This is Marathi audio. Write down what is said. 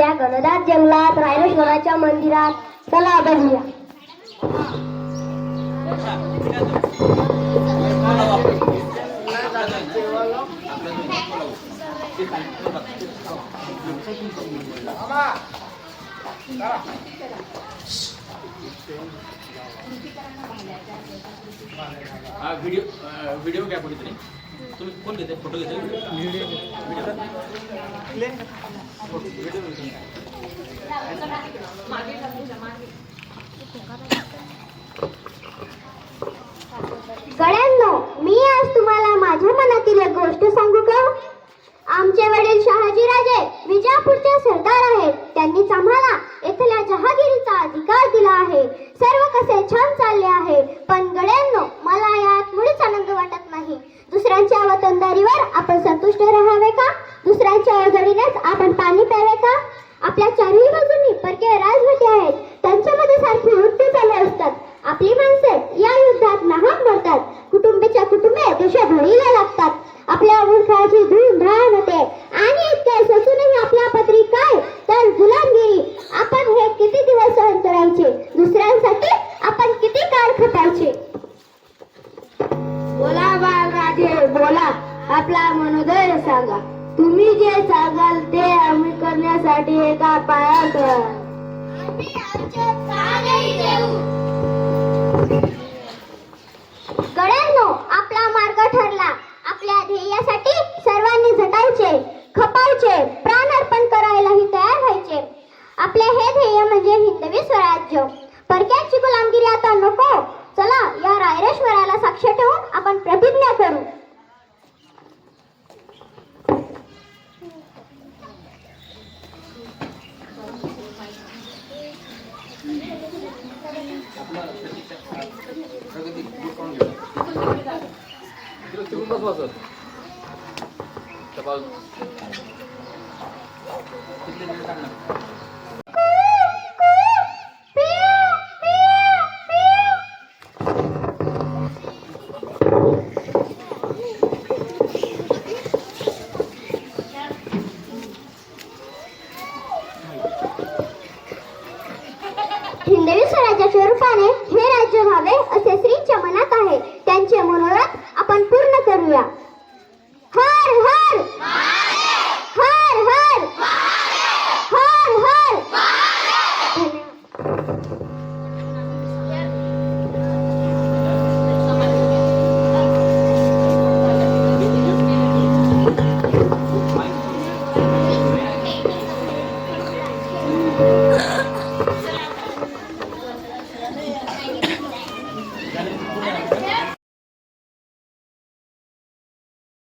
या घनदाट जंगलात रायरेश्वराच्या मंदिरात. चला बघूया. व्हिडिओ घ्या कोणीतरी. तुम्ही कोण घेते फोटो घेते? गड्यांनो, मी आज तुम्हाला माझ्या मनातील एक गोष्ट सांगू का? आमचे वडील शहाजीराजे विजापूरचे सरदार आहेत. त्यांनीच आम्हाला इथल्या जहागिरीचा अधिकार दिला आहे. सर्व कसे छान चालले आहे, पण गड्यांनो मला यात मुळीच आनंद वाटत नाही. दुसऱ्यांच्या वतनदारीवर आपण संतुष्ट राहावे का? दुसऱ्यांच्या अडचणीनेच आपण पाणी प्यावे का? आपल्या चारही बाजूंनी परकीय राजवटी आहेत. त्यांच्यामध्ये सारखी युद्ध चालू असतात. आपली माणसे या युद्धात नाहक मरतात. कुटुंबाच्या कुटुंबे देशभरीला लागतात. आपल्या मूर्खाची धूमधाम होते आणि इतके सोचूनही आपल्या पदरी काय तर गुलामगिरी. आपण हे किती दिवस सहन करायचे? दुसऱ्यांसाठी आपण किती काळ खपायचे? बोला बाळराजे बोला, आपला मनोदय सांगा. तुम्ही जे सांगाल ते आम्ही करण्यासाठी एका पायात गड्यांनो, आपला मार्ग ठरला. आपल्या ध्येयासाठी सर्वांनी झटायचे, खपायचे, प्राण अर्पण करायलाही तयार व्हायचे. आपले हे ध्येय म्हणजे हिंदवी स्वराज्य. परक्यांची गुलामगिरी आता नको. चला या रायरेश्वराला साक्ष ठेवून आपण प्रतिज्ञा करू. हिंदवी स्वराज्याच्या रूपाने हे राज्य व्हावे असे श्रींच्या मनात आहे. त्यांचे मनोरथ आपण पूर्ण करूया. हर हर हर हर हर हर. धन्यवाद.